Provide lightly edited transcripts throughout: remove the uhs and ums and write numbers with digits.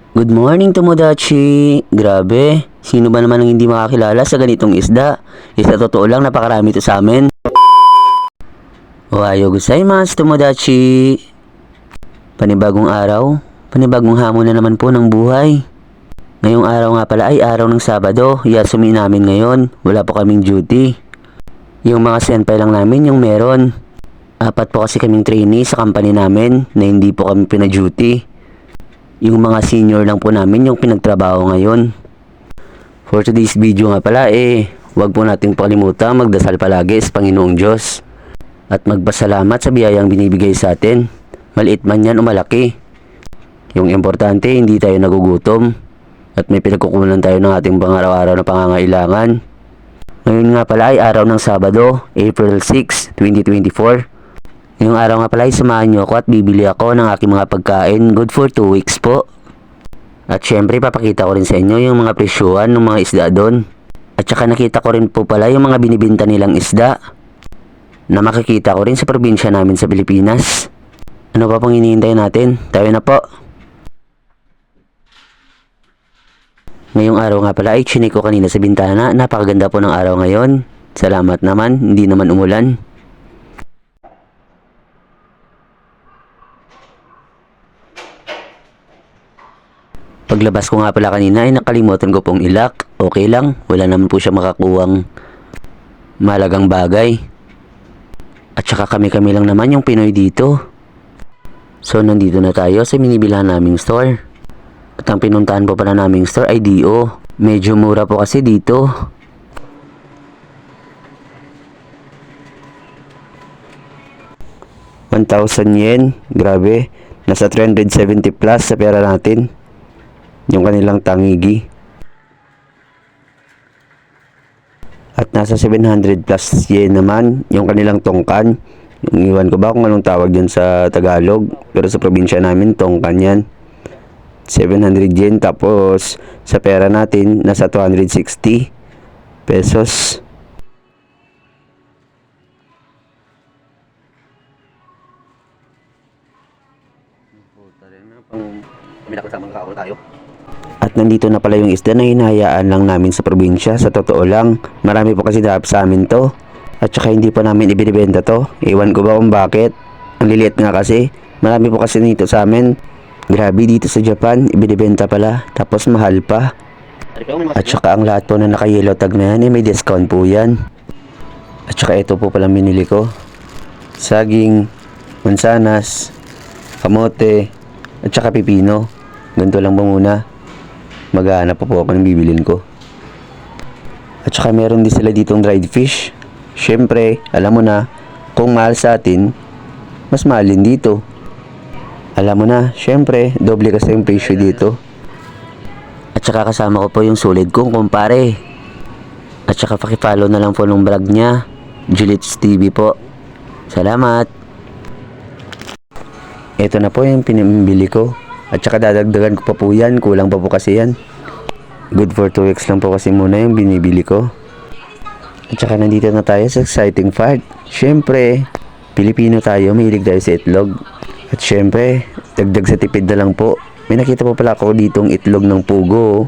Good morning, Tomodachi! Grabe, sino ba naman ang hindi makakilala sa ganitong isda? Sa totoo lang, napakarami ito sa amin. Ohayo gozaimasu, Tomodachi! Panibagong araw, panibagong hamon na naman po ng buhay. Ngayong araw nga pala ay araw ng Sabado, yasumi namin ngayon, wala po kaming duty. Yung mga senpai lang namin yung meron. 4 po kasi kaming trainee sa company namin na hindi po kami pina-duty. Yung mga senior lang po namin yung pinagtrabaho ngayon. For today's video nga pala huwag po nating pakalimutan magdasal palagi sa Panginoong Diyos. At magpasalamat sa biyayang binibigay sa atin. Maliit man yan o malaki. Yung importante hindi tayo nagugutom. At may pinagkukunan tayo ng ating pang-araw-araw na pangangailangan. Ngayon nga pala ay araw ng Sabado, April 6, 2024. Ngayong araw nga pala ay samahan nyo ako at bibili ako ng aking mga pagkain. Good for 2 weeks po. At syempre papakita ko rin sa inyo yung mga presyuhan ng mga isda doon. At saka nakita ko rin po pala yung mga binibinta nilang isda na makikita ko rin sa probinsya namin sa Pilipinas. Ano pa pong hinihintay natin? Tayo na po. Ngayong araw nga pala ay chinik ko kanina sa bintana. Napakaganda po ng araw ngayon. Salamat naman, hindi naman umulan. Paglabas ko nga pala kanina ay nakalimutan ko pong ilak. Okay lang, wala naman po siya makakuwang malagang bagay. At saka kami-kami lang naman yung Pinoy dito. So nandito na tayo sa binibilhan naming store. At ang pinuntahan po pala naming store ay D.O. Medyo mura po kasi dito. ₱1,000, grabe. Nasa 370 plus sa pera natin. Yung kanilang tangigi. At nasa 700 plus yen naman yung kanilang tongkan. Yung iwan ko ba kung anong tawag dyan sa Tagalog. Pero sa probinsya namin, tongkan yan. 700 yen. Tapos sa pera natin, nasa 260 pesos. At nandito na pala yung isda na hinahayaan lang namin sa probinsya. Sa totoo lang, marami po kasi dahap sa amin to. At saka hindi pa namin ibinibenta to. Ewan ko ba kung bakit. Ang liliit nga kasi. Marami po kasi nito sa amin. Grabe, dito sa Japan, ibinibenta pala. Tapos mahal pa. At saka ang lahat po na naka-yellow tag na yan, may discount po yan. At saka ito po palang binili ko. Saging, mansanas, kamote, at saka pipino. Ganito lang ba muna? Maghahanap po ako ng bibilin ko. At saka meron din sila ditong dried fish. Syempre, alam mo na, kung mahal sa atin, mas mahal din dito. Alam mo na, syempre, doble kasi yung presyo dito. At saka kasama ko po yung solid kong kumpare. At saka pakifollow na lang po ng vlog niya, Julits TV po. Salamat! Ito na po yung pinibili ko. At saka dadagdagan ko pa po yan. Kulang pa po kasi yan. Good for 2 weeks lang po kasi muna yung binibili ko. At saka nandito na tayo sa exciting part. Syempre, Pilipino tayo. Mahilig tayo sa itlog. At syempre, dagdag sa tipid na lang po. May nakita po pala ako ditong itlog ng pugo.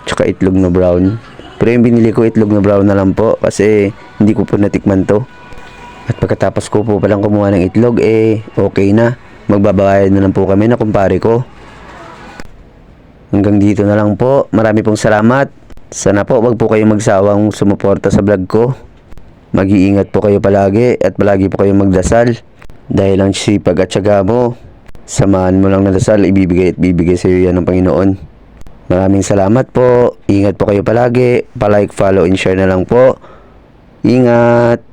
Tsaka itlog na brown. Pero yung binili ko itlog na brown na lang po. Kasi hindi ko po natikman to. At pagkatapos ko po palang kumuha ng itlog, okay na. Magbabayad na lang po kami na kumpare ko. Hanggang dito na lang po. Marami pong salamat. Sana po wag po kayong magsawang sumuporta sa vlog ko. Mag-iingat po kayo palagi at palagi po kayong magdasal. Dahil ang sipag at tiyaga mo, samahan mo lang na dasal, ibibigay at bibigay sa iyo yan ng Panginoon. Maraming salamat po. Ingat po kayo palagi. Pa-like, follow, and share na lang po. Ingat!